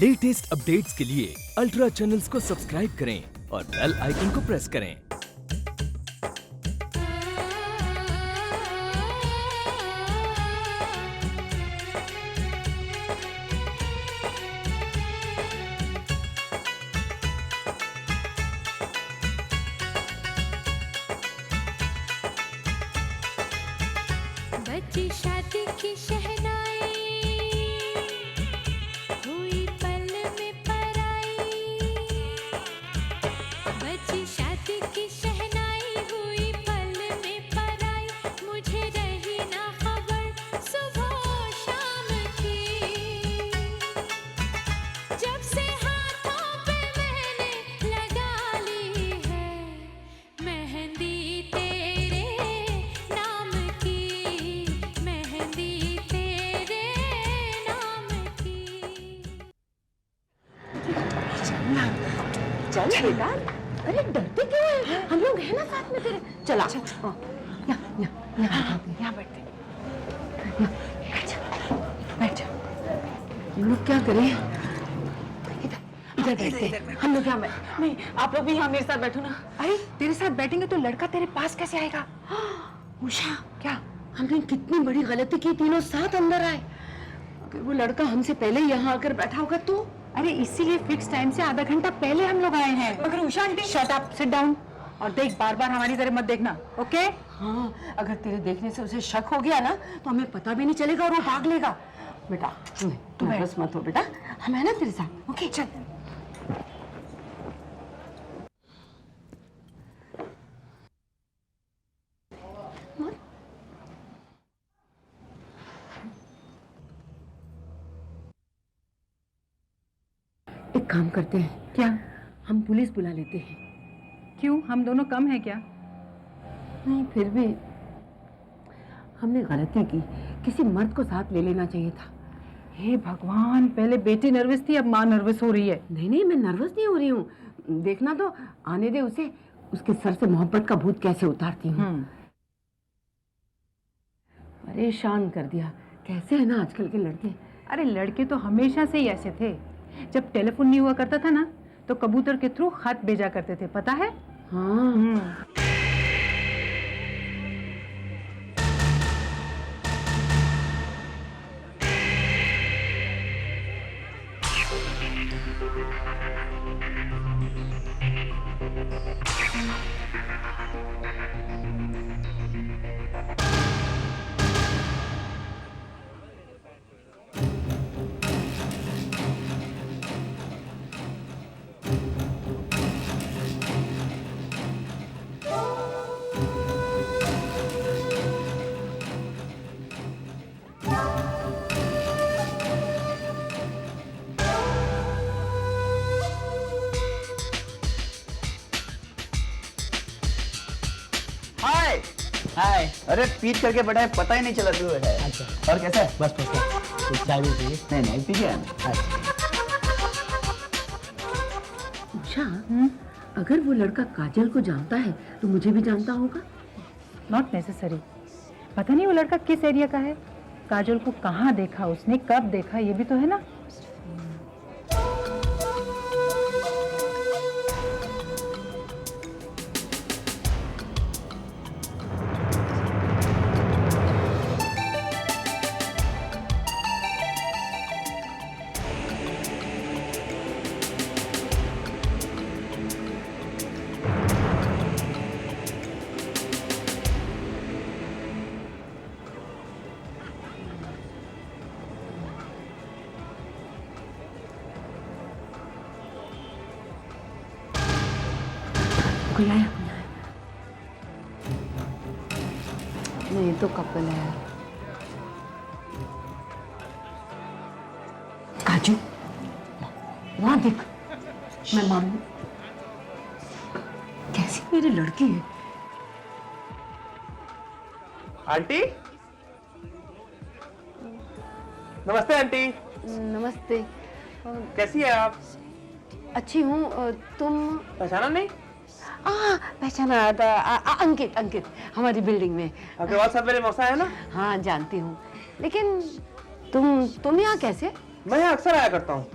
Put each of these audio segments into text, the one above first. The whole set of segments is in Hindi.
लेटेस्ट अपडेट्स के लिए अल्ट्रा चैनल्स को सब्सक्राइब करें और बेल आइकन को प्रेस करें। बची शादी की शहनाई, हुई पल में पराई। बची शादी की शहनाई, हुई पल में पराई। मुझे रही ना खबर सुबह शाम की, जब से हाथों पे मैंने लगा ली है मेहंदी तेरे नाम की, मेहंदी तेरे नाम की। चल बेटा, अरे डरते क्यों है? हम लोग हैं ना साथ में तेरे। चला यहाँ बैठते, बैठ जा। हम लोग क्या करें? इधर बैठते, हम लोग यहाँ बैठ। नहीं, आप लोग भी यहाँ मेरे साथ बैठो ना। अरे तेरे साथ बैठेंगे तो लड़का तेरे पास कैसे आएगा? उषा, क्या हमने कितनी बड़ी गलती की, तीनों साथ अंदर आए। अगर वो लड़का हमसे पहले यहाँ आकर बैठा होगा तो? अरे इसीलिए फिक्स टाइम से आधा घंटा पहले हम लोग आए हैं। मगर Usha aunty, shut up, sit down और देख, बार बार हमारी तरफ मत देखना, ओके? हाँ, अगर तेरे देखने से उसे शक हो गया ना तो हमें पता भी नहीं चलेगा और वो भाग लेगा। बेटा तू बस मत हो बेटा, हम है ना तेरे साथ, ओके? चल। एक काम करते हैं, क्या? हम पुलिस बुला लेते हैं। क्यों, हम दोनों कम हैं क्या? नहीं, फिर भी हमने गलती की, किसी मर्द को साथ ले लेना चाहिए था। हे भगवान, पहले बेटी नर्वस थी, अब माँ नर्वस हो रही है। नहीं, मैं नर्वस नहीं हो रही हूँ। देखना तो आने दे उसे, उसके सर से मोहब्बत का भूत कैसे उतारती हूँ। परेशान कर दिया। कैसे है ना आजकल के लड़के। अरे लड़के तो हमेशा से ही ऐसे थे। जब टेलीफोन नहीं हुआ करता था ना तो कबूतर के थ्रू खत भेजा करते थे, पता है? हाँ। हाय। अरे पीट करके बड़ा है, पता ही नहीं चला तू है। अच्छा, और कैसा है? बस कुछ चाय भी चाहिए? नहीं नहीं, पी गया। उषा, अगर वो लड़का काजल को जानता है तो मुझे भी जानता होगा। Not necessary. पता नहीं वो लड़का किस एरिया का है, काजल को कहाँ देखा उसने, कब देखा, ये भी तो है ना। कोई आया? नहीं तो कपल है। काजू, वहां देख, मैं मानू कैसी मेरी लड़की है। आंटी, नमस्ते आंटी। नमस्ते। कैसी है आप? अच्छी हूँ, तुम? पहचाना नहीं? पहचाना था। अंकित, अंकित हमारी बिल्डिंग में। आपके बहुत सब मेरे मौसा है ना? हाँ जानती हूँ, लेकिन तुम यहाँ कैसे? मैं यहाँ अक्सर आया करता हूँ।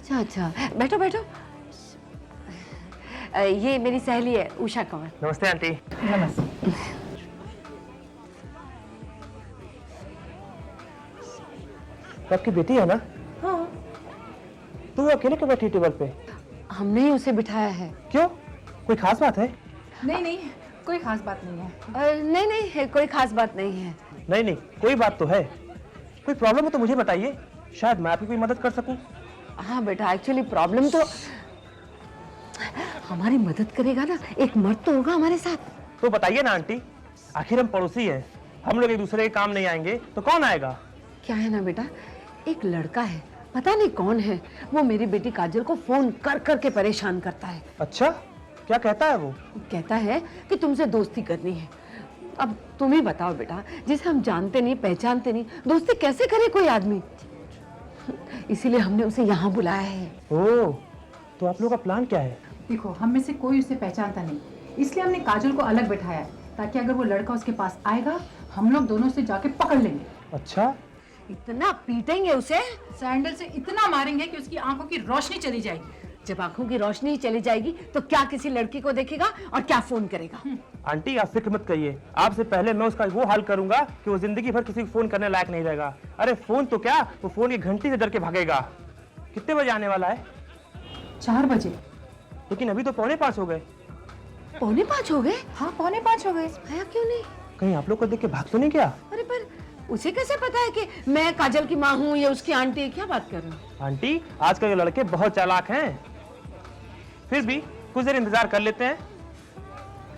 अच्छा अच्छा, बैठो बैठो। ये मेरी सहेली है उषा कंवर। नमस्ते आंटी। नमस्ते। तो आपकी बेटी है ना? हाँ, तू अकेले क्यों बैठी टेबल पे? हमने ही उसे बिठाया है। क्यों? कोई खास बात है? नहीं नहीं, कोई खास बात नहीं है। नहीं नहीं, कोई खास बात नहीं है। नहीं नहीं, कोई बात तो है। कोई प्रॉब्लम है तो मुझे बताइए, शायद मैं आपकी कोई मदद कर सकूं। हाँ बेटा, एक्चुअली प्रॉब्लम तो हमारी मदद करेगा ना, एक मर्द तो होगा हमारे साथ। तो बताइए ना आंटी, आखिर हम पड़ोसी हैं, हम लोग एक दूसरे के काम नहीं आएंगे तो कौन आएगा? क्या है ना बेटा, एक लड़का है, पता नहीं कौन है, वो मेरी बेटी काजल को फोन कर कर के परेशान करता है। अच्छा, क्या कहता है वो? कहता है कि तुमसे दोस्ती करनी है। अब तुम ही बताओ बेटा, जिसे हम जानते नहीं पहचानते नहीं, दोस्ती कैसे करे कोई आदमी? इसीलिए हमने उसे यहाँ बुलाया है। ओह, तो आप लोग का प्लान क्या है? देखो, हम में से कोई उसे पहचानता नहीं, इसलिए हमने काजल को अलग बैठाया है, ताकि अगर वो लड़का उसके पास आएगा, हम लोग दोनों से जाके पकड़ लेंगे। अच्छा, इतना पीटेंगे उसे, सैंडल से इतना मारेंगे कि उसकी आंखों की रोशनी चली जाएगी। जब आंखों की रोशनी चली जाएगी तो क्या किसी लड़की को देखेगा और क्या फोन करेगा? आंटी आप फिक्र मत करिए, आपसे पहले मैं उसका वो हाल करूंगा कि वो जिंदगी भर किसी को फोन करने लायक नहीं रहेगा। अरे फोन तो क्या, वो फोन की घंटी से डर के भागेगा। कितने बजे आने वाला है? 4 बजे। लेकिन अभी तो 4:45 हो गए। 4:45 हो गए? हाँ, 4:45 हो गए। आया क्यों नहीं? कहीं आप लोग को देख के भाग तो नहीं गया? अरे पर उसे कैसे पता है कि मैं काजल की माँ हूँ या उसकी आंटी? क्या बात कर रहे हो? आंटी, आजकल के लड़के बहुत चालाक हैं, फिर भी कुछ देर इंतजार कर लेते हैं।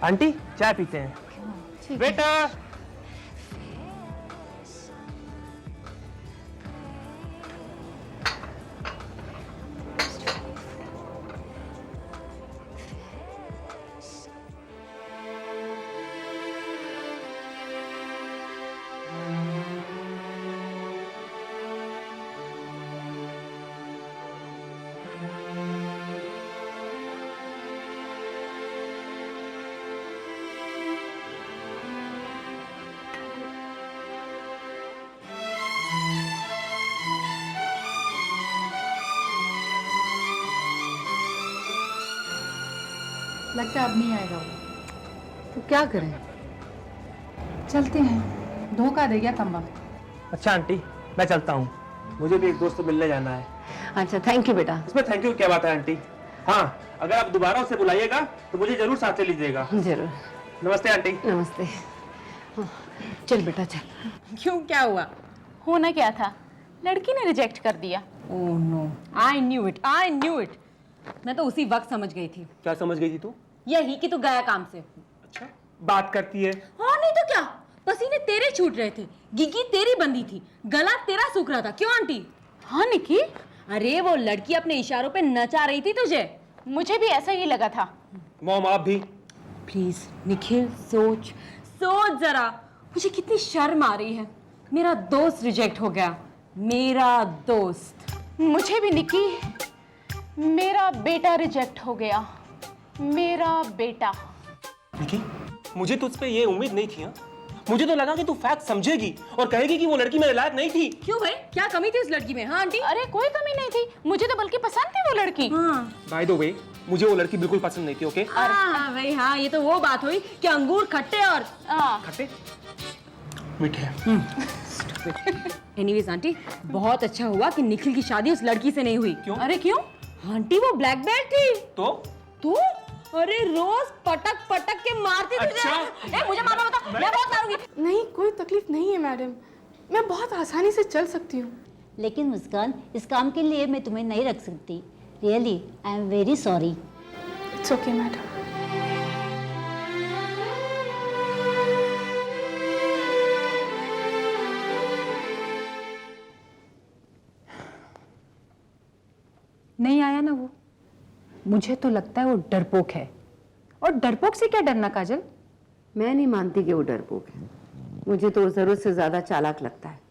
आंटी, चाय पीते हैं। बेटा, लगता है अब नहीं आएगा वो। तो क्या करें? चलते हैं, धोखा दे गया खम्बा। अच्छा आंटी, मैं चलता हूँ, मुझे भी एक दोस्त से मिलने जाना है। अच्छा, थैंक यू बेटा। इसमें थैंक यू क्या बात है आंटी? हाँ, अगर आप दोबारा उसे बुलाइएगा तो मुझे जरूर साथ ले लीजिएगा। जरूर। नमस्ते आंटी। नमस्ते। हाँ, चल बेटा चल। क्यों, क्या हुआ? होना क्या था? लड़की ने रिजेक्ट कर दिया। Oh no, I knew it. मैं तो उसी वक्त समझ गई थी। क्या समझ गई थी तू? यही कि तू गया काम से। अच्छा, बात करती है। हाँ नहीं तो क्या, पसीने तेरे छूट रहे थे, गिगी तेरी बंदी थी, गला तेरा सूख रहा था। क्यों आंटी? हाँ निकी, अरे वो लड़की अपने इशारों पे नचा रही थी तुझे। मुझे भी ऐसा ही लगा था। मॉम आप भी प्लीज निखिल, सोच जरा, मुझे कितनी शर्म आ रही है। मेरा दोस्त रिजेक्ट हो गया, मेरा दोस्त। मुझे भी निकी, मेरा बेटा रिजेक्ट हो गया, मेरा बेटा। निकी, मुझे तुझ पे ये उम्मीद नहीं थी। हाँ, मुझे तो लगा कि तू फैक्ट समझेगी और कहेगी कि वो लड़की मेरे लायक नहीं थी। क्यों भाई, क्या कमी थी उस लड़की में? हाँ आंटी? अरे कोई कमी नहीं थी, मुझे तो बल्कि पसंद थी वो लड़की। हाँ बाय द वे, मुझे वो लड़की बिल्कुल पसंद नहीं थी। ओके भाई, हाँ ये तो वो बात हुई कि अंगूर खट्टे और खट्टे मीठे। एनीवेज आंटी, बहुत अच्छा हुआ कि निखिल की शादी उस लड़की से नहीं हुई। क्यों? अरे क्यों? आंटी वो ब्लैक बेल्ट थी। तो अरे रोज पटक के मारती थी तुझे। अच्छा। ए, मुझे मारना बता, मैं बहुत मारूंगी। नहीं, कोई तकलीफ नहीं है मैडम, मैं बहुत आसानी से चल सकती हूँ। लेकिन मुस्कान, इस काम के लिए मैं तुम्हें नहीं रख सकती। Really I am very sorry. It's okay madam. नहीं आया ना वो। मुझे तो लगता है वो डरपोक है। और डरपोक से क्या डरना काजल? मैं नहीं मानती कि वो डरपोक है, मुझे तो जरूरत से ज्यादा चालाक लगता है।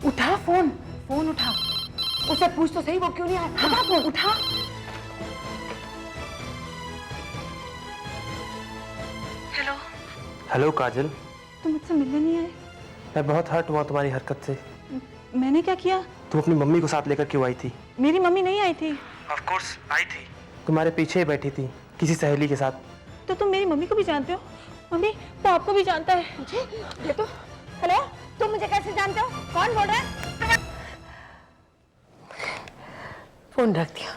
उठा फोन, फोन उठा। उसे पूछ तो सही वो क्यों नहीं आया। उठा फोन, उठा। हेलो काजल, तुम मुझसे मिलने नहीं आए? मैं बहुत हर्ट हुआ तुम्हारी हरकत से। मैंने क्या किया? तुम अपनी मम्मी को साथ लेकर क्यों आई थी? मेरी मम्मी नहीं आई थी। ऑफ कोर्स आई थी, तुम्हारे पीछे ही बैठी थी किसी सहेली के साथ। तो तुम मेरी मम्मी को भी जानते हो? मम्मी तो आपको भी जानता है। मुझे ये तो हेलो, तुम मुझे कैसे जानते हो? कौन बोल रहा है? फोन रख दिया।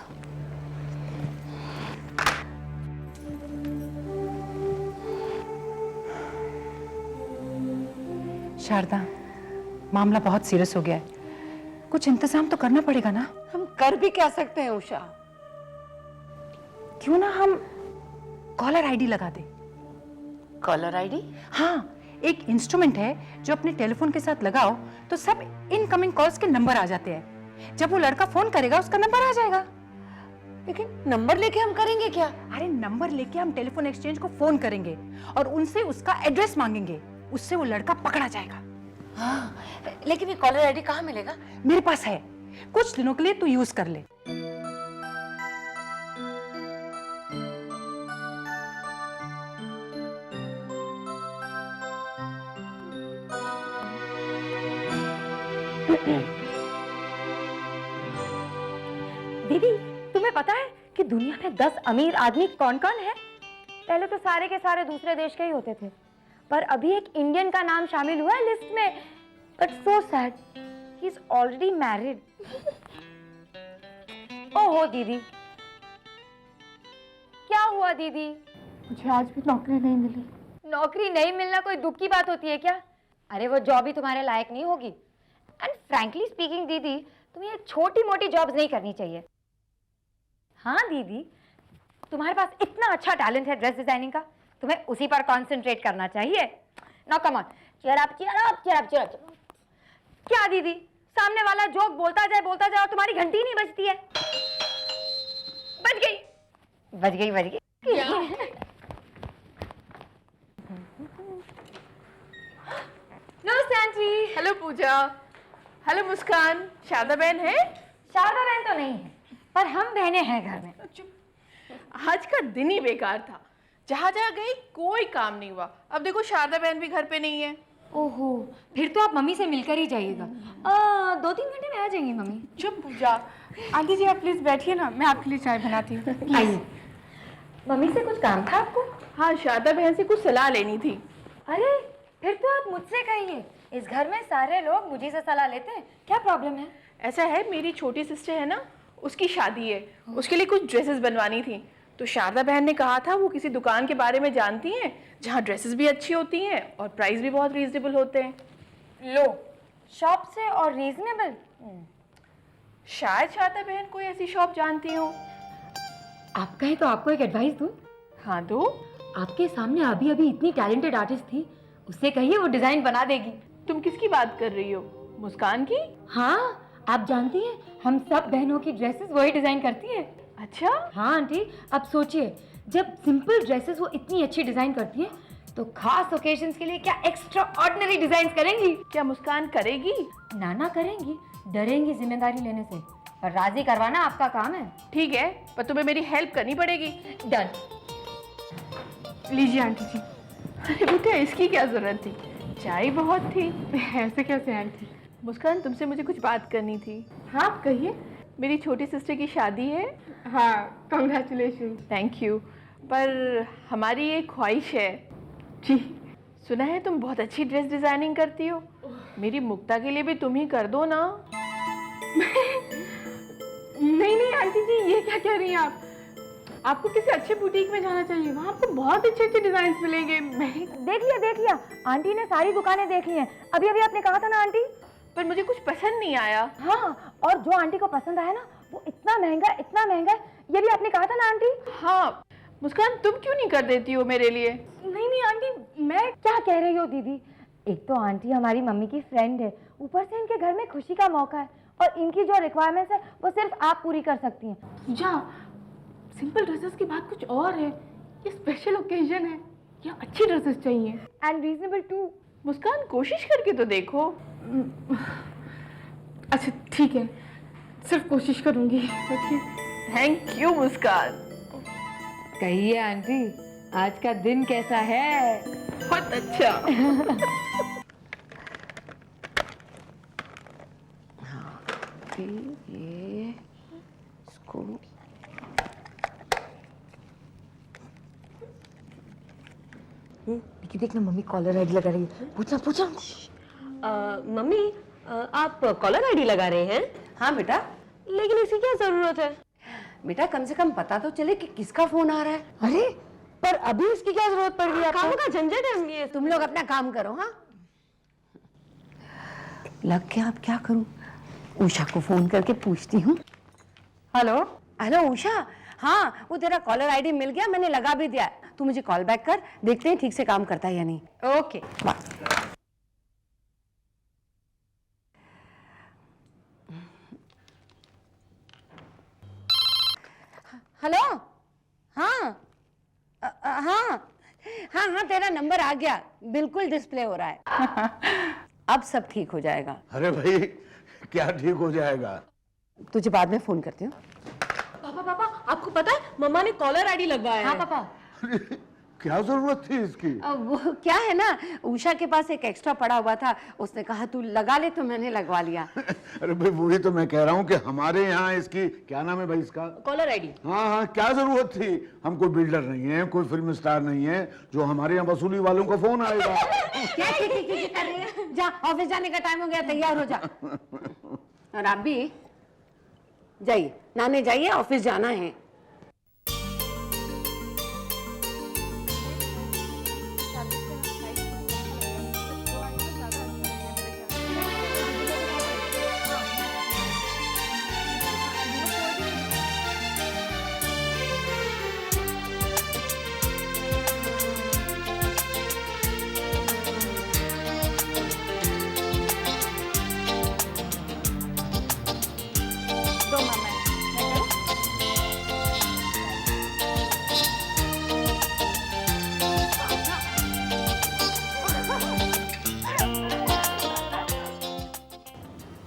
शारदा, मामला बहुत सीरियस हो गया है, कुछ इंतजाम तो करना पड़ेगा ना। हम कर भी क्या सकते हैं उषा? क्यों ना हम कॉलर आईडी लगा दें? Caller ID? हाँ, एक इंस्ट्रूमेंट है जो अपने टेलीफोन के साथ लगाओ तो सब इनकमिंग कॉल्स के नंबर आ जाते हैं। जब वो लड़का फोन करेगा उसका नंबर आ जाएगा। लेकिन नंबर लेके हम करेंगे क्या? अरे नंबर लेके हम टेलीफोन एक्सचेंज को फोन करेंगे और उनसे उसका एड्रेस मांगेंगे, उससे वो लड़का पकड़ा जाएगा। हाँ, लेकिन ये कॉलर आईडी कहाँ मिलेगा? मेरे पास है, कुछ दिनों के लिए तू यूज कर ले। दीदी, तुम्हें पता है कि दुनिया में 10 अमीर आदमी कौन कौन है? पहले तो सारे के सारे दूसरे देश के ही होते थे, पर अभी एक इंडियन का नाम शामिल हुआ है लिस्ट में। But so sad, he is already married. ओहो दीदी, क्या हुआ दीदी? मुझे आज भी नौकरी नहीं मिली। नौकरी नहीं मिलना कोई दुख की बात होती है क्या? अरे वो जॉब ही तुम्हारे लायक नहीं होगी। एंड फ्रैंकली स्पीकिंग दीदी, तुम्हें छोटी मोटी जॉब्स नहीं करनी चाहिए। हाँ दीदी, तुम्हारे पास इतना अच्छा टैलेंट है ड्रेस डिजाइनिंग का, तुम्हें उसी पर कंसंट्रेट करना चाहिए। Now come on, cheer up cheer up cheer up cheer up. क्या दीदी, सामने वाला जोक बोलता जाए और तुम्हारी घंटी नहीं बजती है? बज गई बज गई बज गई। नमस्ते आंटी। हेलो पूजा। हेलो मुस्कान। शारदा बहन है? शारदा बहन तो नहीं है, पर हम बहनें हैं घर में। आज का दिन ही बेकार था, जहाँ जहाँ गई कोई काम नहीं हुआ। अब देखो शारदा बहन भी घर पे नहीं है। ओहो, फिर तो आप मम्मी से मिलकर ही जाइएगा। 2-3 घंटे में आ जाएंगी मम्मी। चुप पूजा। आंटी जी आप प्लीज बैठिए ना, मैं आपके लिए चाय बनाती हूँ। आइए। मम्मी से कुछ काम था आपको? हाँ, शारदा बहन से कुछ सलाह लेनी थी। अरे फिर तो आप मुझसे कहिए, इस घर में सारे लोग मुझे से सलाह लेते हैं, क्या प्रॉब्लम है? ऐसा है, मेरी छोटी सिस्टर है ना, उसकी शादी है, उसके लिए कुछ ड्रेसेस बनवानी थी। तो शारदा बहन ने कहा था वो किसी दुकान के बारे में जानती हैं जहाँ ड्रेसेस भी अच्छी होती हैं और प्राइस भी बहुत रीजनेबल होते हैं। लो, शॉप से और रीजनेबल? शायद शारदा बहन कोई ऐसी शॉप जानती हो। आप कहें तो आपको एक एडवाइस दूं? हाँ दो। आपके सामने अभी अभी इतनी टैलेंटेड आर्टिस्ट थी, उससे कहिए वो डिजाइन बना देगी। तुम किसकी बात कर रही हो? मुस्कान की? हाँ, आप जानती हैं हम सब बहनों की ड्रेसेस वही डिजाइन करती हैं। अच्छा? हाँ आंटी, अब सोचिए, जब सिंपल ड्रेसेस वो इतनी अच्छी डिजाइन करती हैं, तो खास ओकेजन्स के लिए क्या एक्स्ट्रा ऑर्डिनरी डिजाइन करेंगी। क्या मुस्कान करेगी? ना करेंगी, डरेंगी जिम्मेदारी लेने से, पर राजी करवाना आपका काम है। ठीक है, पर तुम्हें मेरी हेल्प करनी पड़ेगी। डन। लीजिए आंटी जी। अरे बेटा, इसकी क्या जरूरत थी, चाय बहुत थी। ऐसे कैसे आंटी? मुस्कान, तुमसे मुझे कुछ बात करनी थी। हाँ कहिए। मेरी छोटी सिस्टर की शादी है। हाँ, कंग्रेचुलेशन। थैंक यू, पर हमारी ये ख्वाहिश है। जी। सुना है तुम बहुत अच्छी ड्रेस डिजाइनिंग करती हो, मेरी मुक्ता के लिए भी तुम ही कर दो ना। नहीं आंटी जी, ये क्या कह रही हैं आप? आपको किसी अच्छे बुटीक में जाना चाहिए, वहाँ आपको बहुत अच्छे अच्छे डिजाइन मिलेंगे। देख लिया, आंटी ने सारी दुकानें देख ली हैं। अभी आपने कहा था ना आंटी। पर मुझे कुछ पसंद नहीं आया। हाँ, और जो आंटी को पसंद आया ना, वो इतना महंगा है, ये भी आपने कहा था ना आंटी। हाँ मुस्कान, तुम क्यों नहीं कर देती हो मेरे लिए? नहीं आंटी, मैं क्या कह रही हो दीदी, एक तो आंटी हमारी मम्मी की फ्रेंड है, ऊपर से इनके घर में खुशी का मौका है, और इनकी जो रिक्वायरमेंट्स है वो सिर्फ आप पूरी कर सकती हैं। पूजा, सिंपल ड्रेसेस की बात कुछ और है, ये स्पेशल ओकेजन है, ये अच्छी ड्रेसेस चाहिए एंड रीजनेबल टू। मुस्कान, कोशिश करके तो देखो। अच्छा ठीक है, सिर्फ कोशिश करूंगी। थैंक यू मुस्कान। कहिए आंटी, आज का दिन कैसा है? बहुत अच्छा। ये इसको देखिए, देखना मम्मी कॉलर आईडी लगा रही है। पूछना पूछना। मम्मी आप कॉलर आईडी लगा रहे हैं? हाँ बेटा, लेकिन इसकी क्या जरूरत है? बेटा कम से कम पता तो चले कि किसका फोन आ रहा है। अरे पर अभी इसकी क्या जरूरत पड़ गई आपको? काम का झंझट है ये। तुम लोग अपना काम करो। हाँ लग गया, अब क्या करूं? उषा को फोन करके पूछती हूँ। हेलो। हेलो उषा, हाँ वो तेरा कॉलर आईडी मिल गया, मैंने लगा भी दिया। तू मुझे कॉल बैक कर, देखते हैं ठीक से काम करता है या नहीं। ओके। हेलो। हाँ हाँ हाँ हाँ तेरा नंबर आ गया, बिल्कुल डिस्प्ले हो रहा है। अब सब ठीक हो जाएगा। अरे भाई क्या ठीक हो जाएगा? तुझे बाद में फोन करती हूँ। पापा पापा आपको पता है मम्मा ने कॉलर आईडी लगवाया हाँ है। पापा। अरे क्या जरूरत थी इसकी? वो क्या है ना, उषा के पास एक एक्स्ट्रा पड़ा हुआ था, उसने कहा तू लगा ले तो मैंने लगवा लिया। अरे भाई वही तो मैं कह रहा हूँ कि हमारे यहाँ इसकी क्या नाम है भाई इसका? Caller ID. हाँ हाँ क्या जरूरत थी? हम कोई बिल्डर नहीं है, कोई फिल्म स्टार नहीं है जो हमारे यहाँ वसूली वालों का फोन आएगा। क्या कर रही है? जा ऑफिस जाने का टाइम हो गया, तैयार हो जा। और आप भी जाइए, नाने जाइए, ऑफिस जाना है।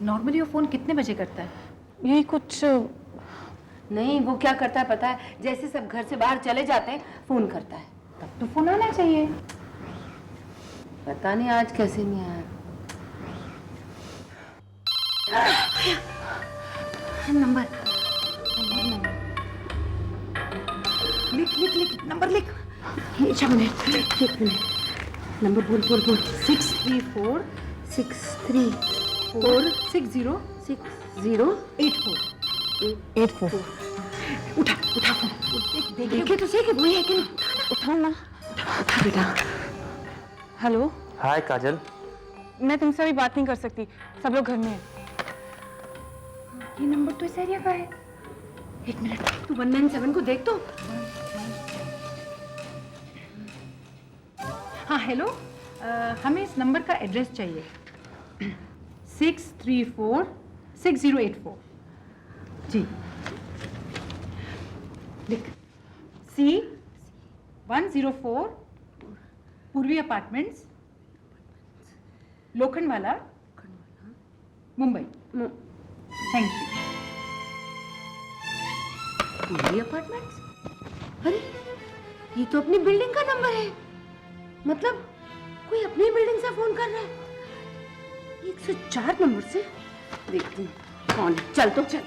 नॉर्मली वो फोन कितने बजे करता है? यही कुछ नहीं, वो क्या करता है पता है? जैसे सब घर से बाहर चले जाते हैं फोन करता है। तब तो फोन आना चाहिए। पता नहीं आज कैसे नहीं आया। नंबर लिख लिख लिख, नंबर लिख। एक मिनट, नंबर बोल बोल बोल। 634 634 60 6084 84। उठा उठा फोन। देखिए तो सही कि वही है कि नहीं। उठाओ ना, उठा बेटा। हेलो। हाय काजल। मैं तुमसे अभी बात नहीं कर सकती, सब लोग घर में हैं। ये नंबर तो इस एरिया का है। एक मिनट, तू 197 को देख तो। हाँ हेलो, हमें इस नंबर का एड्रेस चाहिए। 634 6084। जी लिख। C104 पूर्वी apartments, Lokhandwala, Mumbai. Thank you. पूर्वी अपार्टमेंट्स? अरे ये तो अपनी बिल्डिंग का नंबर है। मतलब कोई अपनी बिल्डिंग से फोन कर रहा है। 104 नंबर से। देखती हूँ कौन है। चल तो चल।